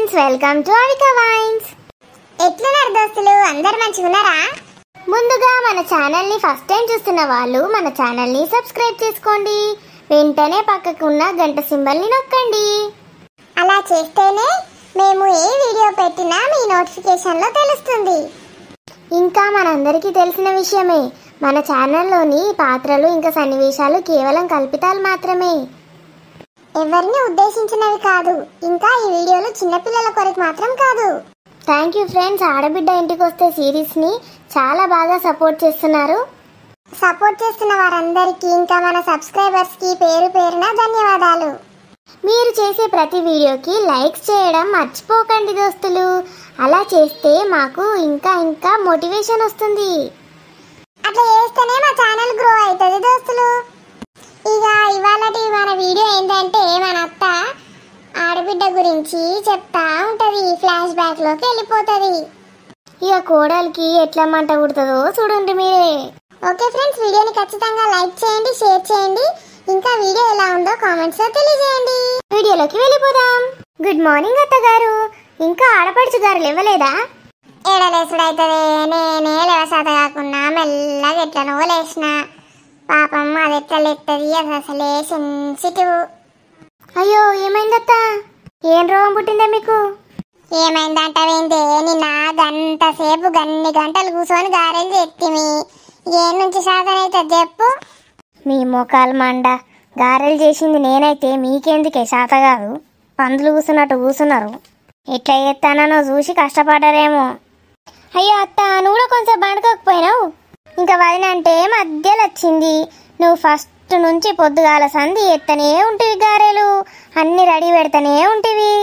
Friends, welcome to Avika wines. ఎట్లున్నారు దోస్తులు? అందరు మంచిగా ఉన్నారా? ముందుగా మన ఛానల్ని ఫస్ట్ టైం చూస్తున్న వాళ్ళు మన ఛానల్ని సబ్స్క్రైబ్ చేసుకోండి. వెంటనే పక్కకు ఉన్న గంట సింబల్ని నొక్కండి. అలా చేస్తేనే మేము ఏ వీడియో పెట్టినా మీ నోటిఫికేషన్లో తెలుస్తుంది. ఇంకా మనందరికీ తెలిసిన విషయమే, మన ఛానల్లోని పాత్రలు ఇంకా సన్నివేశాలు కేవలం కల్పితాలు మాత్రమే, ఎవరిని ఉద్దేశించినవి కాదు. ఇంకా ఈ వీడియోలు చిన్నపిల్లల కొరకు మాత్రం కాదు. Thank you friends. ఆడబిడ్డ ఇంటికి వస్తే సిరీస్ని చాలా బాగా సపోర్ట్ చేస్తున్నారు. సపోర్ట్ చేస్తున్న వారందరికీ, ఇంకా మన సబ్స్క్రైబర్స్కి పేరు పేరున ధన్యవాదాలు. మీరు చేసే ప్రతి వీడియోకి లైక్స్ చేయడం మర్చిపోకండి దోస్తులు. అలా చేస్తే మాకు ఇంకా ఇంకా మోటివేషన్ వస్తుంది. అట్లా చేస్తేనే మా ఛానల్ గ్రో అవుతుంది దోస్తులు. ఇక ఇవాళటి మన వీడియో ఏంటంటే, మన అత్త ఆడబిడ్డ గురించి చెప్తా ఉంటుంది. ఫ్లాష్ బ్యాక్లోకి వెళ్ళిపోతుంది. ఇక కోడలికి ఎట్లా మంట పుడుతుందో చూడండి మీరే. ఓకే ఫ్రెండ్స్, వీడియోని ఖచ్చితంగా లైక్ చేయండి, షేర్ చేయండి. ఇంకా వీడియో ఎలా ఉందో కామెంట్స్లో తెలియజేయండి. వీడియోలోకి వెళ్ళిపోదాం. గుడ్ మార్నింగ్ అత్తగారు. ఇంకా ఆడపడుచు గారు లేవలేదా? ఏడలేసుడు అవుతుంది. నేనే లేవసాత కాకుండా మెల్లగా ఎట్లనో లేచిన. పాపం అది ఎట్లా లేస్తుంది, అది అసలే సెన్సిటివ్. అయ్యో, ఏమైందత్త? ఏం రోగం పుట్టిందా మీకు? ఏమైందంటావేంటి? నిన్న గంటసేపు గన్ని గంటలు కూర్చొని గారెలు చేతిమి. ఏం నుంచి సాధన అవుతుంది చెప్పు? మీ మొఖాలు మండ. గారెలు చేసింది నేనైతే మీకెందుకే శాత కాదు? పందులు కూర్చున్నట్టు కూర్చున్నారు. ఎట్లా చేస్తానో చూసి కష్టపడ్డారేమో. అయ్యో అత్త, నువ్వు కూడా కొంచెం బండుకోకపోయినావు. ఇంకా వదినంటే మధ్యలో వచ్చింది. నువ్వు ఫస్ట్ నుంచి పొద్దుగాల సంధి ఎత్తనే ఉంటివి, గారెలు అన్ని రెడీ పెడతానే ఉంటివి.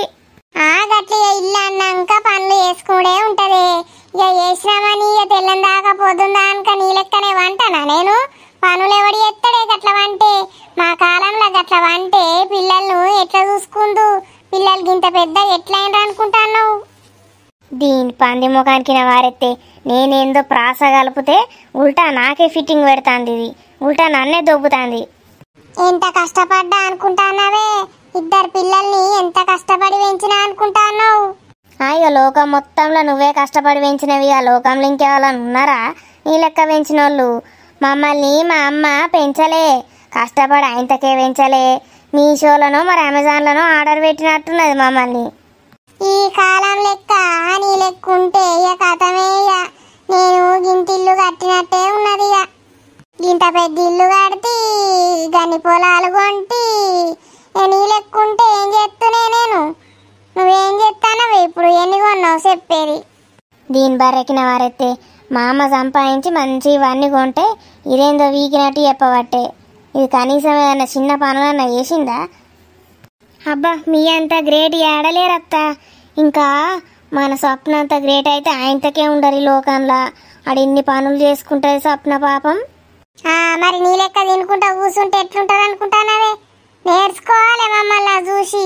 గట్టిగా ఇల్లు అన్నాక పనులు చేసుకుంటే ఉంటది. ఇక చేసినామని ఇక తెల్లం దాకా పొద్దుందా అనుక నీ లెక్కనే వంటనా నేను? పనులు ఎవడి ఎత్తడే గట్ల వంటే? మా కాలంలో గట్ల వంటే పిల్లలను ఎట్లా చూసుకుందు? పిల్లలు గింత పెద్ద ఎట్లయినరు అనుకుంటాను? దీని పంది ముఖానికి నా వారెత్తే నేనేందో ప్రాస కలిపితే ఉల్టా నాకే ఫిట్టింగ్ పెడతాంది. ఇది ఉల్టా నన్నే దొబ్బుతాంది. ఎంత కష్టపడ్డా అనుకుంటానవే? ఇద్దరు పిల్లల్ని ఎంత కష్టపడి పెంచినా అనుకుంటాను? ఇక లోకం మొత్తంలో నువ్వే కష్టపడి పెంచినవి. ఆ లోకంలో ఇంకెవరైనా ఉన్నారా నీ లెక్క పెంచిన వాళ్ళు? మమ్మల్ని మా అమ్మ పెంచలే, కష్టపడి ఆయనకే పెంచలే. మీషోలోనో మరి అమెజాన్లోనో ఆర్డర్ పెట్టినట్టున్నది మమ్మల్ని. ఈ కాలం లెక్క నీ లెక్క ఉంటే ఇక కథమే. ఇక నేను గింత ఇల్లు కట్టినట్టే ఉన్నది. ఇక గింత పెద్ద ఇల్లు కడితే గన్ని పొలాలు కొంటి. నీ లెక్క ఉంటే ఏం చేస్తునే నేను? నువ్వేం చేస్తానవి ఇప్పుడు? ఎన్ని కొన్నావు చెప్పేది? దీని బర్రెకిన వారెత్తే మా అమ్మ సంపాదించి మంచి ఇవన్నీ కొంటే ఇదేందో వీకినట్టు చెప్పబట్టే. ఇది కనీసం ఏదన్నా చిన్న పనులన్నా చేసిందా? అబ్బా, మీ అంత గ్రేట్ ఏడలేరత్తా. ఇంకా మన స్వప్న అంత గ్రేట్ అయితే ఆయనతకే ఉండరు ఈ లోకంలో. ఆడిన్ని పనులు చేసుకుంటుంది స్వప్న పాపం. మరి నీ లెక్క తినుకుంటా కూర్చుంటే ఎట్లుంటుంది అనుకుంటానవే? నేర్చుకోవాలి మమ్మల్ని చూసి.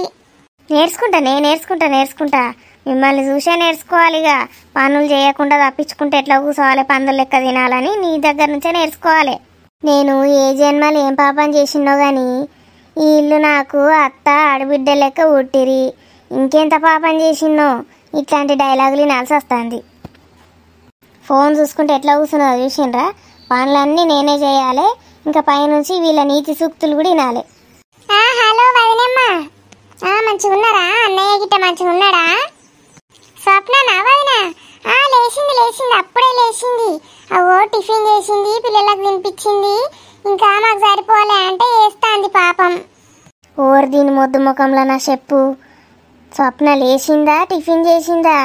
నేర్చుకుంటా మిమ్మల్ని చూసే నేర్చుకోవాలి. ఇక పనులు చేయకుండా తప్పించుకుంటే ఎట్లా కూర్చోవాలి, పందులు లెక్క తినాలని నీ దగ్గర నుంచే నేర్చుకోవాలి. నేను ఏ జన్మలు ఏం పాపం చేసినో కానీ ఈ ఇల్లు నాకు అత్త ఆడబిడ్డ లెక్క ఉట్టిరి. ఇంకెంత పాపం చేసినో ఇట్లాంటి డైలాగులు వినాల్సి వస్తుంది. ఫోన్ చూసుకుంటే ఎట్లా కూర్చున్నదో చూసిండ్రా? పనులన్నీ నేనే చేయాలి. ఇంకా పైనుంచి వీళ్ళ నీతి సూక్తులు కూడా వినాలి. హలో వదినమ్మా, మంచిగా ఉన్నారా? అన్నయ్య గిట్ట మంచిగా ఉన్నాడా? స్వప్ననా వదిన? లేచింది, అప్పుడే లేచింది. అవో టిఫిన్ చేసింది, పిల్లలకు తినిపించింది. ఇంకా మాకు సరిపోలే అంటే వేస్తాంది పాపం. ఓరు దీని మొద్దు ముఖంలో నా చెప్పు. స్వప్న లేచిందా, టిఫిన్ చేసిందా,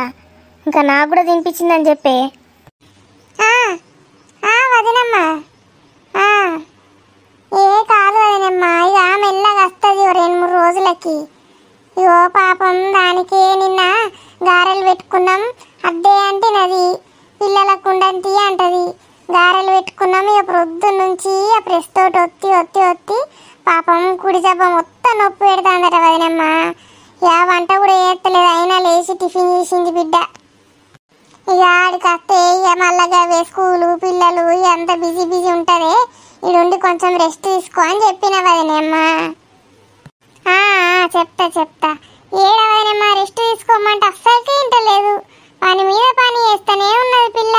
ఇంకా నాకు కూడా తినిపించిందని చెప్పే. వదినమ్మా, ఏ కాదు వదినమ్మా, ఇక మెల్లగా వస్తుంది 2-3 రోజులకి. ఇగో పాపం దానికి నిన్న గారెలు పెట్టుకున్నాం. అద్దే అంటున్నది, పిల్లలకు ఉండంతి అంటది. గారెలు పెట్టుకున్నాం. ఇక ప్రొద్దు నుంచి ఆ ప్రెస్ తోటి ఒత్తి పాపం కుడి జబ్బ మొత్తం నొప్పి పెడతాందట వదినమ్మా. ఇక వంట కూడా చేస్తలేదు, అయినా లేచి టిఫిన్ చేసింది బిడ్డ. ఇక ఆడికి వస్తే ఇక మళ్ళా స్కూలు పిల్లలు అంత బిజీ ఉంటుంది. ఇడుండి కొంచెం రెస్ట్ తీసుకో అని చెప్పిన వదినమ్మా. చెప్తా ఏడవదినమ్మా, రెస్ట్ తీసుకో వండుకోమంటే అస్సలకే ఇంటలేదు. పని మీద పని చేస్తూనే ఉన్నది పిల్ల.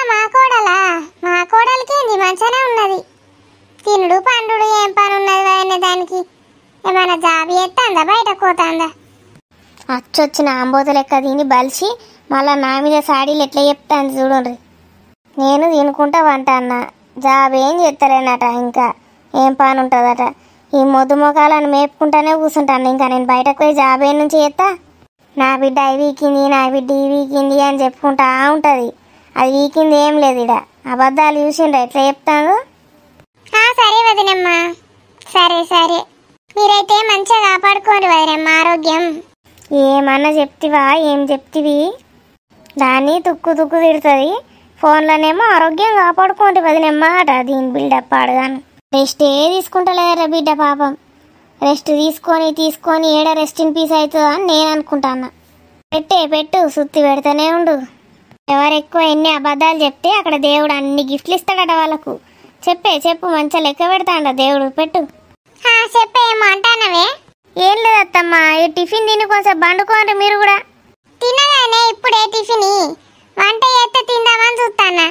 మా కోడలా? మా కోడలికి ఏంది మంచిగానే ఉన్నది. తినుడు పండుడు ఏం పని ఉన్నది అయిన దానికి. ఏమైనా జాబ్ చేస్తుందా, బయట పోతుందా? అచ్చొచ్చిన ఆంబోత లెక్క తిని బలిసి మళ్ళా నా మీద సాడీలు ఎట్లా చెప్తాను చూడండి. నేను తినుకుంటా వంట అన్న, జాబ్ ఏం చేస్తలేనట. ఇంకా ఏం పని ఉంటుందట. ఈ మొద్దు మొఖాలను మేపుకుంటానే కూర్చుంటాను. ఇంకా నేను బయటకు పోయి జాబ్ ఏ నుంచి చేస్తా? నా బిడ్డ అవి వీకింది, నా బిడ్డ ఈ వీకింది అని చెప్పుకుంటా ఉంటుంది. అది వీకింది ఏం లేదు. ఇడ అబద్ధాలు చూసిండ్రా ఎట్లా చెప్తాను. సరే వదినమ్మా, సరే సరే. మీరైతే మంచిగా కాపాడుకోండి వదినమ్మ ఆరోగ్యం. ఏమన్నా చెప్తివా? ఏం చెప్తివి? దాన్ని తుక్కు తుక్కు తిడుతుంది. ఫోన్లోనేమో ఆరోగ్యం కాపాడుకోండి వదినమ్మా అట. దీని బిల్డప్ పాడగాను. రెస్ట్ తీసుకుంటలేరా బిడ్డ పాపం. రెస్ట్ తీసుకొని ఏడ రెస్ట్ ఇన్ పీస్ అవుతుందా అని నేను అనుకుంటాను. పెట్టు సుత్తి పెడతానే ఉండు. ఎవరు ఎక్కువ ఎన్ని అబద్ధాలు చెప్తే అక్కడ దేవుడు అన్ని గిఫ్ట్లు ఇస్తాడట వాళ్ళకు. చెప్పు మంచిగా లెక్క పెడతాడ దేవుడు. పెట్టు. చెప్పేమో అంటానవే? ఏం లేదు అత్తమ్మా, ఈ టిఫిన్ తిని కొంచెం బండుకోండి మీరు కూడా. తినగానే ఇప్పుడే టిఫిన్ వంట చేస్తే తిందామని చూస్తానా.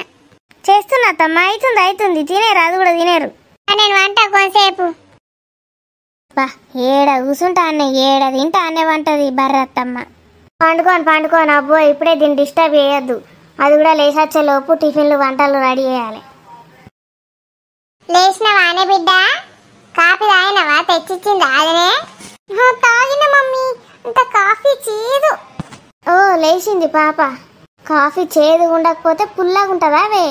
చేస్తున్నా అత్తమ్మా, అవుతుంది తినేరు. అది కూడా తినేరు. నేను వంట కొంతసేపు. బా ఏడ కూసుంటా అన్న, ఏడ తింటా అనే వంటది బర్రత్తమ్మ. పండుకోను అబ్బో, ఇప్పుడే దీన్ని డిస్టర్బ్ చేయొద్దు. అది కూడా లేచొచ్చేలోపు టిఫిన్లు వంటలు రెడీ చేయాలి. లేచినవానే బిడ్డ? కాఫీ తాగినవా? తెచ్చిచ్చింది అదనే? తాగిన మమ్మీ. అంత కాఫీ చేదు. ఓ లేచింది పాప. కాఫీ చేదు ఉండకపోతే పుల్లగా ఉంటుందా అవే?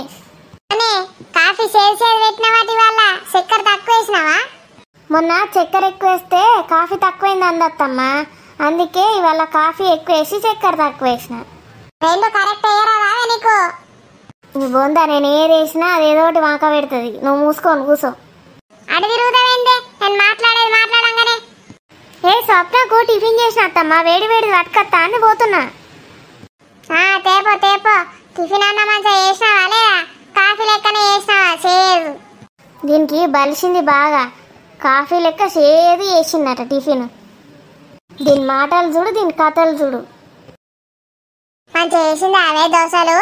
అనే కాఫీ చేసి పెట్టిన వాటి వల్ల చక్కెర తక్కువ వేసినావా? మొన్న చక్కెర ఎక్కువ వేస్తే కాఫీ తక్కువైంది అందత్తమ్మా. అందుకే ఇవాళ కాఫీ ఎక్కువ వేసి చక్కెర తక్కువ వేసిన. రెండు కరెక్ట్ అయ్యారా నీకు? బొందా నేను ఏది వేసినా అదేదో ఒకటి వాంక పెడుతుంది. నువ్వు మూసుకొని కూర్చో. అడి తిరుగుతావేందే? నేను మాట్లాడంగానే. స్వప్నకు టిఫిన్ చేసిన అత్తమ్మా, వేడి పట్టుకత్తా అని పోతున్నా. తేపో టిఫిన్ అన్న మంచిగా చేసినావా లేదా? కాఫీ లెక్కనే చేసినావా? చేదు. దీనికి బలిసింది బాగా. కాఫీ లెక్క చేదు చేసిందట టిఫిన్. దీని మాటలు చూడు, దీని కథలు చూడు. మంచిగా చేసింది అవే దోశలు.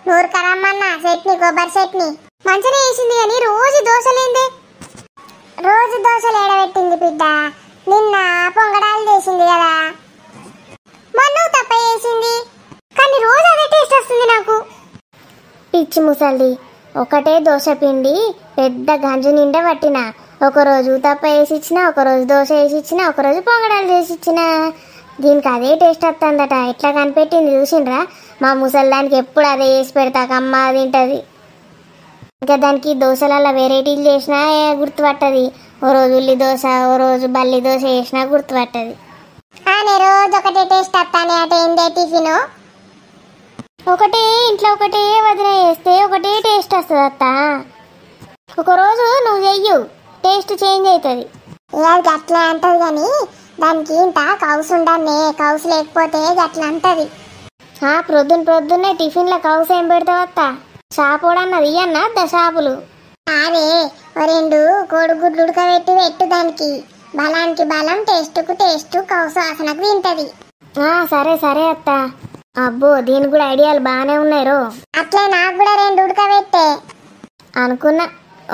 నూరుకరమ్మన్నా చట్నీ, కొబ్బరి చట్నీ మంచిగా చేసింది. కానీ రోజు దోశలేంది? రోజు దోశలు ఏడబెట్టింది బిడ్డ. నిన్న పొంగడాలు చేసింది కదా, మొన్న తప్ప చేసింది. కానీ రోజు అదే టేస్ట్ వస్తుంది నాకు. పిచ్చి ముసలి, ఒకటే దోశ పిండి పెద్ద గంజు నిండా పట్టిన. ఒకరోజు తప్ప వేసి ఇచ్చిన, ఒకరోజు దోశ వేసి ఇచ్చిన, ఒకరోజు పొంగడాలు చేసి ఇచ్చిన. దీనికి అదే టేస్ట్ వస్తుందట. ఎట్లా కనిపెట్టింది చూసిండ్రా? మా ముసలి దానికి ఎప్పుడు అదే వేసి పెడతాక అమ్మ తింటుంది. ఇంకా దానికి దోశలలో వెరైటీలు చేసినా గుర్తుపట్టది. ఓ రోజు ఉల్లి దోశ, ఓ రోజు బల్లి దోశ వేసినా గుర్తుపట్టది. రోజు ఒకటే టేస్ట్ వస్తానే అట. ఏందే టిఫిన్? ఒకటే ఇంట్లో ఒకటే వదిన చేస్తే ఒకటే టేస్ట్ వస్తుంది అత్త. ఒకరోజు నువ్వు చెయ్యు, టేస్ట్ చేంజ్ అవుతుంది. గట్లా అంటది కానీ దానికి ఇంత కౌసు ఉండనే. కౌసు లేకపోతే గట్లా అంటది. ప్రొద్దున్నే టిఫిన్లో కౌసు ఏం పెడతావు అత్త? షాపుడన్నది ఇయ్యన్న షాపులు. అదే రెండు కోడిగుడ్లు ఉడకబెట్టు దానికి. బలానికి బలం, టేస్టుకు టేస్ట్, కౌసు వాసనకు తింటది. సరే అత్త. అబ్బో దీనికి కూడా ఐడియాలు బాగానే ఉన్నాయి రో. అట్లే నాకు కూడా రెండు ఉడకబెట్టే అనుకున్నా.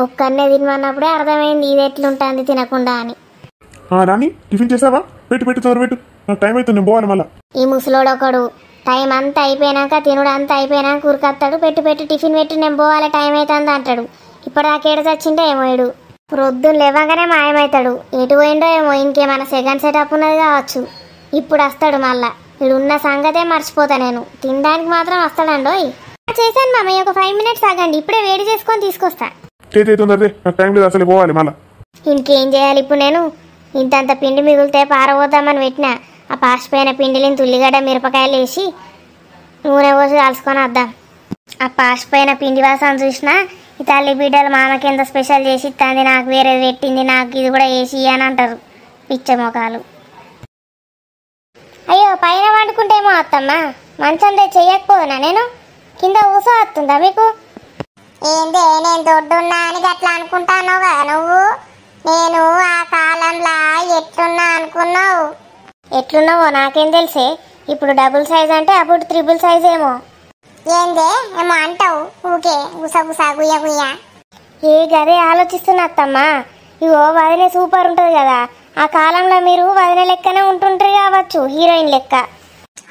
ఒక్కనే తినమన్నప్పుడే అర్థమైంది ఇది ఎట్లుంటుంది తినకుండా అని. రాని టిఫిన్ చేసావా? పెట్టు త్వర పెట్టు, నాకు టైం అవుతుంది, నేను పోవాలి మళ్ళా. ఈ ముసలోడు ఒకడు టైం అంతా అయిపోయినాక, తినుడు అంతా అయిపోయినాక ఉరికత్తాడు. పెట్టు టిఫిన్ పెట్టి నేను పోవాలి, టైం అవుతుంది అంటాడు. ఇప్పటిదాకా ఏడు చచ్చిండో ఏమో ఇడు. ప్రొద్దున లేవగానే మాయమవుతాడు. ఎటు పోయిండో ఏమో. ఇంకేమైనా సెకండ్ సెటప్ ఉన్నది కావచ్చు. ఇప్పుడు వస్తాడు మళ్ళా. ఇడున్న సంగతే మర్చిపోతా నేను. తినడానికి మాత్రం వస్తాడండోయ్. చేశాను మామయ్య, ఒక 5 minutes ఆగండి, ఇప్పుడే వేడి చేసుకొని తీసుకొస్తా. నాకు టైం లేదు, అసలు పోవాలి మళ్ళా. ఇంకేం చేయాలి ఇప్పుడు నేను? ఇంతంత పిండి మిగిలితే పారబోద్దామని పెట్టినా. ఆ పాసిపోయిన పిండిని ఉల్లిగడ్డ మిరపకాయలు వేసి నూనె పోసి కాల్చుకొని వద్దాం. ఆ పాసిపోయిన పిండి వాసన చూసినా ఈ తల్లి బిడ్డలు మామకి ఎంత స్పెషల్ చేసి ఇస్తుంది, నాకు వేరేది పెట్టింది, నాకు ఇది కూడా వేసి అని అంటారు పిచ్చ మొఖాలు. అయ్యో పైన వండుకుంటేమో అత్తమ్మా, మంచం చెయ్యకపోదునా నేను? కింద ఊసో వస్తుందా మీకు? ఏందే నేను దొడ్డున్నా అని గట్లా అనుకుంటాను కదా నువ్వు? నేను ఆ కాలంలో ఎట్లున్నా అనుకున్నావు? ఎట్లున్నావో నాకేం తెలిసే. ఇప్పుడు డబుల్ సైజ్ అంటే అప్పుడు ట్రిపుల్ సైజ్ ఏమో. ఏందే ఏమో అంటావు ఊకే గుసగుసా గుయ్య గుయ్య. ఏ గదే ఆలోచిస్తున్నా అత్తమ్మా. ఇగో వదిలే సూపర్ ఉంటుంది కదా, ఆ కాలంలో మీరు వదిలే లెక్కనే ఉంటుంటారు కావచ్చు, హీరోయిన్ లెక్క.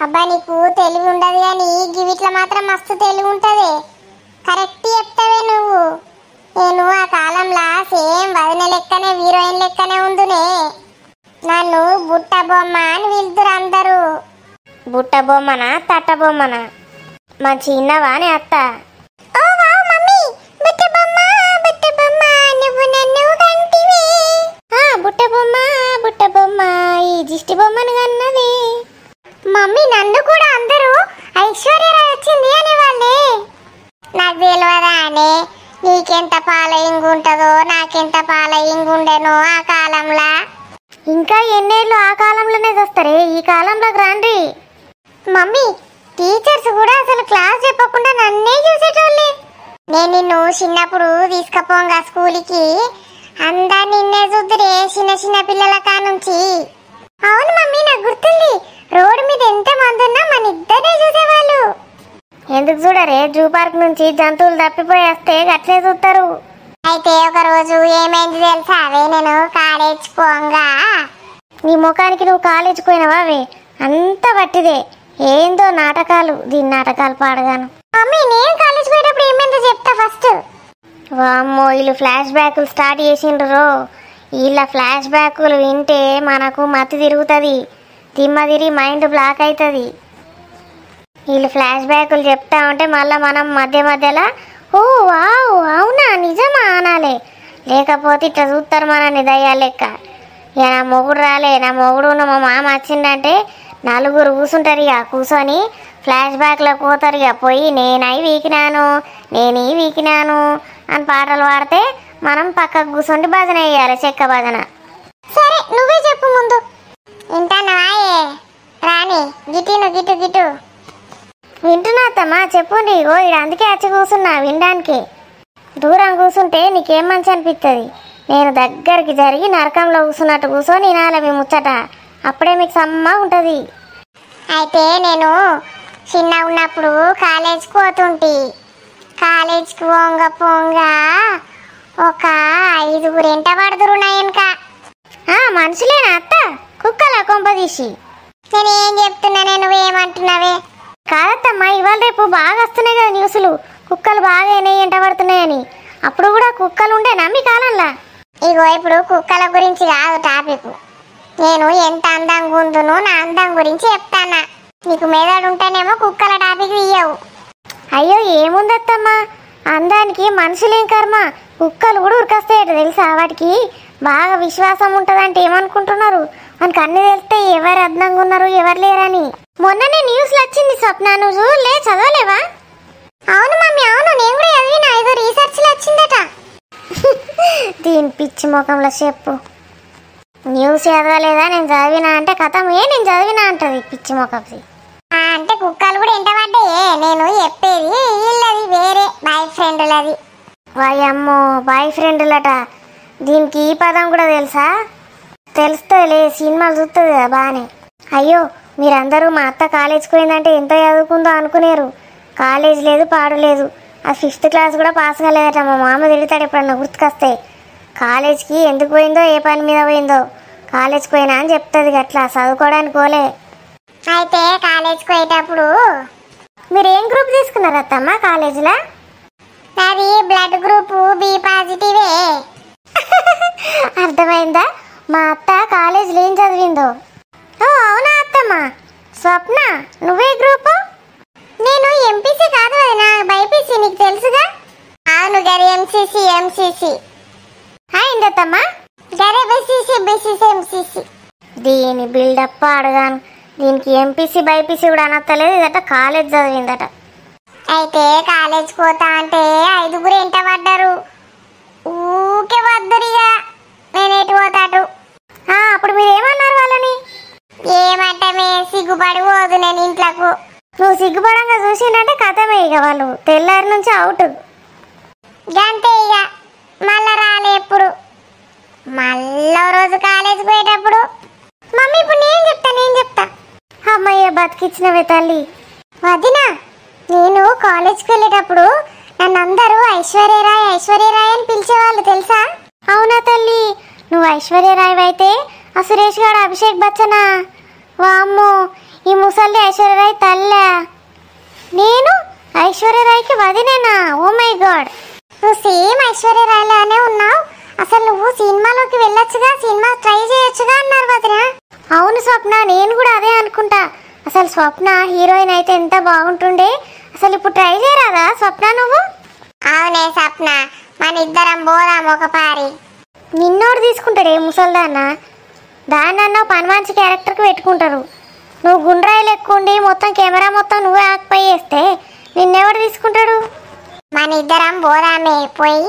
అబ్బా నీకు తెలివి ఉండదు కానీ గివిట్ల మాత్రం మస్తు తెలివి ఉంటది. కరెక్ట్ చెప్తావే నువ్వు. నేను ఆ కాలంలో సేమ్ వదిన లెక్కనే హీరోయిన్ లెక్కనే ఉండునే. నన్ను బుట్ట బొమ్మ అని పిలుతురు అందరూ. బుట్ట బొమ్మనా తట్ట బొమ్మనా? మంచి ఇన్నవా అని అత్త. ఓ వావ్ మమ్మీ, బుట్ట బొమ్మ బుట్ట బొమ్మ నువ్వు నన్ను కంటివే. బుట్ట బొమ్మ బుట్ట బొమ్మ ఈ దిష్టి బొమ్మను కన్నది. మమ్మీ నన్ను కూడా అందరూ ఐశ్వర్యరాయ్ వచ్చింది అనేవాళ్ళే. నాకు తెలియదా అనే నీకెంత ఫాలోయింగ్ ఉంటుందో నాకెంత ఫాలోయింగ్ ఉండేనో ఆ కాలంలో. ఇంకా ఎన్నేళ్ళు ఆ కాలంలోనే వస్తారే, ఈ కాలంలోకి రండి. మమ్మీ టీచర్స్ కూడా అసలు క్లాస్ చెప్పకుండా నన్నే చూసేటోళ్ళే. నేను నిన్ను చిన్నప్పుడు తీసుకపోంగా స్కూల్కి, అందరు నిన్నే చూద్దరే చిన్న చిన్న పిల్లల కానుంచి. అవును మమ్మీ నాకు గుర్తుంది, రోడ్డు మీద ఎంత మంది ఉన్నా మన ఇద్దరే చూసేవాళ్ళు. ఎందుకు చూడరే, జూ పార్క్ నుంచి జంతువులు తప్పిపోయి వస్తే గట్లే చూస్తారు. అయితే ఒక రోజు ఏమైంది తెలుసా అవే, నేను కాలేజ్ పోంగా. నీ ముఖానికి నువ్వు కాలేజీకి పోయినావా? అవే అంత బట్టిదే, ఏందో నాటకాలు, దీని నాటకాలు పాడగాను. మమ్మీ నేను కాలేజ్ పోయేటప్పుడు ఏమైందో చెప్తా ఫస్ట్. వామ్మో, వీళ్ళు ఫ్లాష్ బ్యాకులు స్టార్ట్ చేసిండ్రు. వీళ్ళ ఫ్లాష్ బ్యాకులు వింటే మనకు మతి తిరుగుతుంది, తిమ్మ తిరిగి మైండ్ బ్లాక్ అవుతుంది. వీళ్ళు ఫ్లాష్ బ్యాకులు చెప్తా ఉంటే మళ్ళీ మనం మధ్య మధ్యలో ఓ వావ్ అవునా నిజమా అనాలే, లేకపోతే ఇట్లా చూస్తారు మనని దయ్యాలు లెక్క. ఇక నా మొగుడు రాలే, నా మొగుడు మా మామ వచ్చిందంటే నలుగురు కూర్చుంటారు. ఇక కూర్చొని ఫ్లాష్ బ్యాక్లో పోతారు. ఇక పోయి నేనై వీకినాను, నేను ఈ వీకినాను అని పాటలు పాడితే మనం పక్కకు కూర్చొని భజన వేయాలి, చెక్క భజన. సరే నువ్వే చెప్పు ముందు. వింటానవాయే రాని, గిటిను గిటు గిటు. వింటున్నా అత్తమ్మా, చెప్పుండి. ఓ ఇడు అందుకే వచ్చి కూర్చున్నా వినడానికి. దూరం కూర్చుంటే నీకేం మంచి అనిపిస్తుంది. నేను దగ్గరికి జరిగి నరకంలో కూర్చున్నట్టు కూర్చొని వినాలి మీ ముచ్చట, అప్పుడే మీకు సమ్మ ఉంటుంది. అయితే నేను చిన్న ఉన్నప్పుడు కాలేజ్కి పోతుంటి. కాలేజ్కి పోంగ పోంగ ఒక 5గురు ఎంట పడుతురు నాయనక. మనుషులేనా అత్త, కుక్కలా కొంపదీసి? నేను ఏం చెప్తున్నానే నువ్వేమంటున్నావే? కాదత్తమ్మా, ఇవాళ రేపు బాగా వస్తున్నాయి కదా న్యూస్లు, కుక్కలు బాగా ఎంట పడుతున్నాయని. అప్పుడు కూడా కుక్కలు ఉండేనా మీ కాలంలో? ఇగో ఇప్పుడు కుక్కల గురించి కాదు టాపిక్. నేను ఎంత అందంగా ఉందునో నా అందం గురించి చెప్తానా. నీకు మెదడు ఉంటేనేమో కుక్కల టాపిక్ ఇయ్యవు. అయ్యో ఏముందత్తమ్మా, అందానికి మనుషులేం కర్మ, కుక్కలు కూడా ఉరికొస్తాయట తెలుసా. వాటికి బాగా విశ్వాసం ఉంటుందంటే ఏమనుకుంటున్నారు, మనకు అన్ని తెలిస్తే ఎవరు అందంగా ఉన్నారు ఎవరు లేరని. మొన్ననే న్యూస్లో వచ్చింది స్వప్న, నువ్వు చూడలే, చదవలేవా? అవును మమ్మీ అవును, నేను కూడా చదివినా, ఏదో రీసెర్చ్లో వచ్చిందట. దీని పిచ్చి ముఖంలో చెప్పు, న్యూస్ చదవలేదా నేను చదివినా అంటే కథం నేను చదివినా అంటది పిచ్చి ముఖంది. అంటే కుక్కలు కూడా ఎంట పడ్డాయే, నేను చెప్పేది వీళ్ళది వేరే బాయ్ ఫ్రెండ్లది. వాయమ్మో బాయ్ ఫ్రెండ్లట, దీనికి ఈ పదం కూడా తెలుసా? తెలుస్తుందిలే, సినిమాలు చూస్తుంది కదా బాగానే. అయ్యో మీరందరూ మా అత్త కాలేజ్కి పోయిందంటే ఎంత చదువుకుందో అనుకునేరు. కాలేజ్ లేదు పాడు లేదు, ఆ 5th క్లాస్ కూడా పాస్ కాలేదట. మా మామ తిరుగుతాడు ఎప్పుడన్నా గుర్తుకొస్తే. కాలేజ్కి ఎందుకు పోయిందో ఏ పని మీద పోయిందో, కాలేజ్కి పోయినా అని చెప్తుంది. అట్లా చదువుకోవడానికి పోలే. అయితే కాలేజ్కి పోయేటప్పుడు మీరు ఏం గ్రూప్ తీసుకున్నారు అత్తమ్మ కాలేజీలో? నాది బ్లడ్ గ్రూప్ బి పాజిటివే. అర్థమైందా మా అత్త కాలేజీలో ఏం చదివిందో? ఓ అవునా అత్తమ్మ. స్వప్న నువ్వే గ్రూపు? నేను ఎంపీసీ కాదు వదినా, బైపీసీ, నీకు తెలుసుగా. అవును గది ఎంసీసీ. ఎంసీసీ అయిందత్తమ్మ, గదే బీసీసీ బీసీసీ ఎంసీసీ. దీని బిల్డప్ అడగాను. దీనికి ఎంపీసీ బైపీసీ కూడా అనత్తలేదు, ఇదట కాలేజ్ చదివిందట. అయితే కాలేజ్ పోతా అంటే 5గురు ఎంట పడ్డారు. ఊకే వద్దరిగా నేను ఎటు పోతాడు. అప్పుడు మీరు ఏమన్నారు వాళ్ళని? ఏమంటమే సిగ్గుపడి పోదు నేను ఇంట్లోకు. నువ్వు సిగ్గుపడంగా చూసిందంటే కథమే, ఇక వాళ్ళు తెల్లారి నుంచి అవుట్. గంతే ఇక మళ్ళా రాలే ఎప్పుడు. మళ్ళా రోజు కాలేజ్ పోయేటప్పుడు మమ్మీ ఇప్పుడు నేను బతికిచ్చినవే తల్లి. వదినా, నేను కాలేజ్కి వెళ్ళేటప్పుడు నన్ను అందరూ ఐశ్వర్యరాయ్ ఐశ్వర్యరాయ్ అని పిలిచేవాళ్ళు తెలుసా? అవునా తల్లి, నువ్వు ఐశ్వర్యరాయ్ అయితే ఆ సురేష్ గారు అభిషేక్ బచ్చనా? వామ్మో, ఈ ముసలి ఐశ్వర్యరాయ్ తల్లా. నేను ఐశ్వర్యరాయ్కి వదినేనా? ఓ మై గాడ్, నువ్వు సేమ్ ఐశ్వర్యరాయ్ లానే ఉన్నావు. అసలు నువ్వు సినిమాలోకి వెళ్ళొచ్చుగా, సినిమా ట్రై చేయొచ్చుగా అన్నారు వదినా. అవును స్వప్న, నేను కూడా అదే అనుకుంటా. అసలు స్వప్న హీరోయిన్ అయితే ఎంత బాగుంటుండే. అసలు ఇప్పుడు ట్రై చేయరాదా స్వప్న నువ్వు? అవునే స్వప్న, మన ఇద్దరం పోదాం ఒక పారి. నిన్నోడు తీసుకుంటాడే ముసల్దాన్న, దాన్నన్నా పని మంచి క్యారెక్టర్కి పెట్టుకుంటారు. నువ్వు గుండ్రాయిలు ఎక్కుండి మొత్తం కెమెరా మొత్తం నువ్వే ఆక్యుపై చేస్తే నిన్నెవడు తీసుకుంటాడు? మన ఇద్దరం పోదామే, పోయి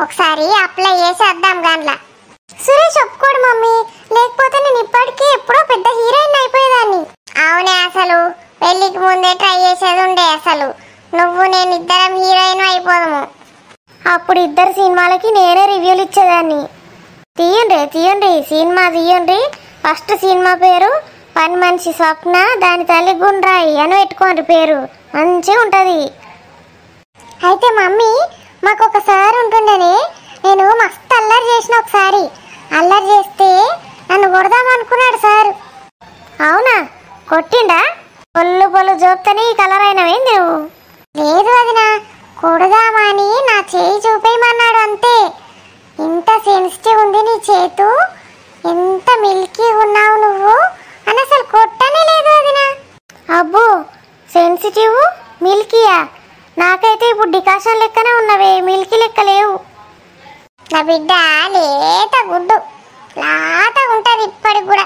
ఒకసారి అప్లై చేసి వద్దాం గండ్ల. సురేష్ ఒప్పుకోడు మమ్మీ, లేకపోతే నేను ఇప్పటికీ ఎప్పుడో పెద్ద హీరోయిన్ అయిపోయేదాన్ని. అవునే, అసలు పెళ్లికి ముందే ట్రై చేసేది ఉండే. అసలు నువ్వు నేను ఇద్దరం హీరోయిన్ అయిపోదాము. అప్పుడు ఇద్దరు సినిమాలకి నేనే రివ్యూలు ఇచ్చేదాన్ని. తీయండి సినిమా తీయండి. ఫస్ట్ సినిమా పేరు పని మనిషి స్వప్న, దాని తల్లి గుండ్రాయి అని పెట్టుకోండి పేరు, మంచిగా ఉంటుంది. అయితే మమ్మీ, మాకు ఒక సార్ ఉంటుండేనే, నేను మస్తు అల్లరి చేసిన. ఒకసారి అల్లరి చేస్తే నన్ను కొడదాం అనుకున్నాడు సార్. అవునా, కొట్టిండా? పొల్లు జోక్తని ఈ కలర్ అయినవేంది నువ్వు? లేదు వదినా, కొడదామని నా చేయి చూపేయమన్నాడు అంతే. ఇంత సెన్సిటివ్ ఉంది నీ చేతు, ఎంత మిల్కీ ఉన్నావు నువ్వు అని అసలు కొట్టనే లేదు వదినా. అబ్బో, సెన్సిటివ్ మిల్కీయా? నాకైతే ఇప్పుడు డికాషన్ లెక్కనే ఉన్నవే, మిల్కీ లెక్క లేవు. నా బిడ్డ లేత గుడ్డు, లాతగా ఉంటుంది ఇప్పటికి కూడా.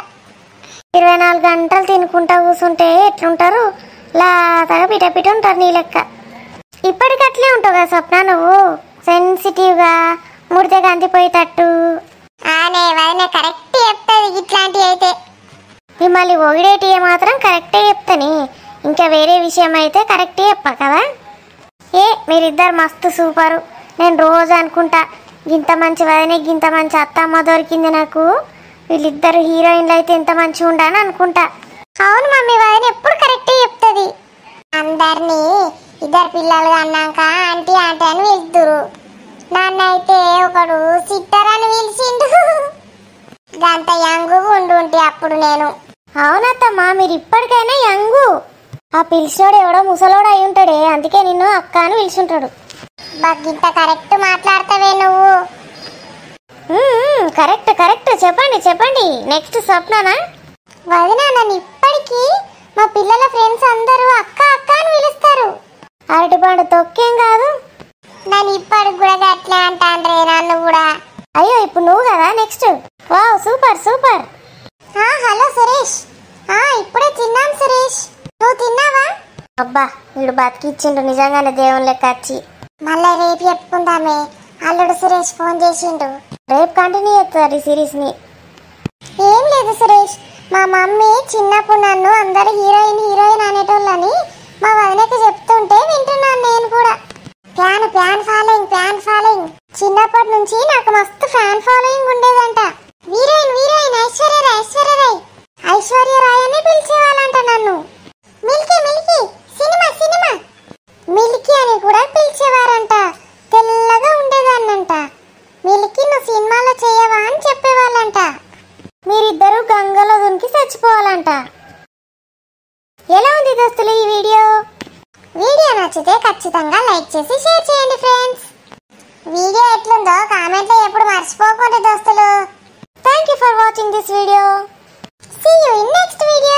24 గంటలు తినుకుంటా కూర్చుంటే ఎట్లుంటారు? లాతగా పిట ఉంటారు నీ లెక్క. ఇప్పటికట్లే ఉంటావు కదా స్వప్న నువ్వు, సెన్సిటివ్గా ముడితే కందిపోయేటట్టు. ఆనే వదిన కరెక్ట్ చెప్తుంది ఇట్లాంటివి అయితే. మిమ్మల్ని ఒగిడేటి మాత్రం కరెక్టే చెప్తాని, ఇంకా వేరే విషయం అయితే కరెక్టే చెప్పా కదా. మీరిద్దరు మస్తు సూపరు. నేను రోజు అనుకుంటా, గింత మంచి వదినే గింత మంచి అత్తమ్మ దొరికింది నాకు, వీళ్ళిద్దరు హీరోయిన్లు అయితే ఎంత మంచిగా ఉండాలని అనుకుంటా. అవును మమ్మీ, వదిన ఎప్పుడు కరెక్టే చెప్తుంది. అందరినీ ఇద్దరు పిల్లలు అన్నాక ఆంటీ ఆంటీ అని పిలుస్తురు. నాన్న అయితే ఒకడు సిట్టర్ అని పిలిచిండు. గంత యంగు ఉండుంటే అప్పుడు నేను. అవునత్తమ్మా, మీరు ఇప్పటికైనా యంగు. ఆ పిలిచినోడు ఎవడో ముసలోడు అయి ఉంటాడే, అందుకే నిన్ను అక్క అని పిలిచుంటాడు. ఇంత కరెక్ట్ మాట్లాడతావే నువ్వు. కరెక్ట్ చెప్పండి. నెక్స్ట్ స్వప్ననా? వదిన, నన్ను ఇప్పటికీ మా పిల్లల ఫ్రెండ్స్ అందరూ అక్క అక్క అని పిలుస్తారు. అరటిపండు తొక్కేం కాదు. నన్ను ఇప్పటికి కూడా అట్లే అంటాండ్రే నన్ను కూడా. అయ్యో, ఇప్పుడు నువ్వు కదా next. Wow, super. Hello Suresh. ఇప్పుడే తిన్నాను సురేష్, నువ్వు తిన్నావా? అబ్బా, వీడు బతికిచ్చిండు నిజంగానే దేవుని లెక్క వచ్చి. మళ్ళీ రేపు చెప్పుకుందామే, అల్లుడు సురేష్ ఫోన్ చేసిండు. రేపు కంటిన్యూ చేస్తారు ఈ సిరీస్ ని. ఏం లేదు సురేష్, మా మమ్మీ చిన్నప్పుడు నన్ను అందరు హీరోయిన్ అనేటోళ్ళని మా వదినకి చెప్తుంటే వింటున్నాను నేను కూడా. Fan following. చిన్నప్పటి నుంచి నాకు మస్తు ఫ్యాన్ ఫాలోయింగ్ ఉండేదంట. హీరోయిన్ ఐశ్వర్యరాయ్ అని పిలిచేవాళ్ళంట నన్ను. మిల్కీ సినిమా మిల్కీ అని కూడా పిలిచేవారంట. తెల్లగా ఉండేదాన్నంట. మిల్కీ, నువ్వు సినిమాలో చేయవా అని చెప్పేవాళ్ళంట. మీరిద్దరూ గంగలో దునికి చచ్చిపోవాలంట. ఎలా ఉంది దోస్తులు ఈ వీడియో నచ్చితే ఖచ్చితంగా లైక్ చేసి షేర్ చేయండి ఫ్రెండ్స్. వీడియో ఎట్లుందో కామెంట్లో ఎప్పుడు మర్చిపోకండి దోస్తులు. Thank you for watching this video. See you in next video.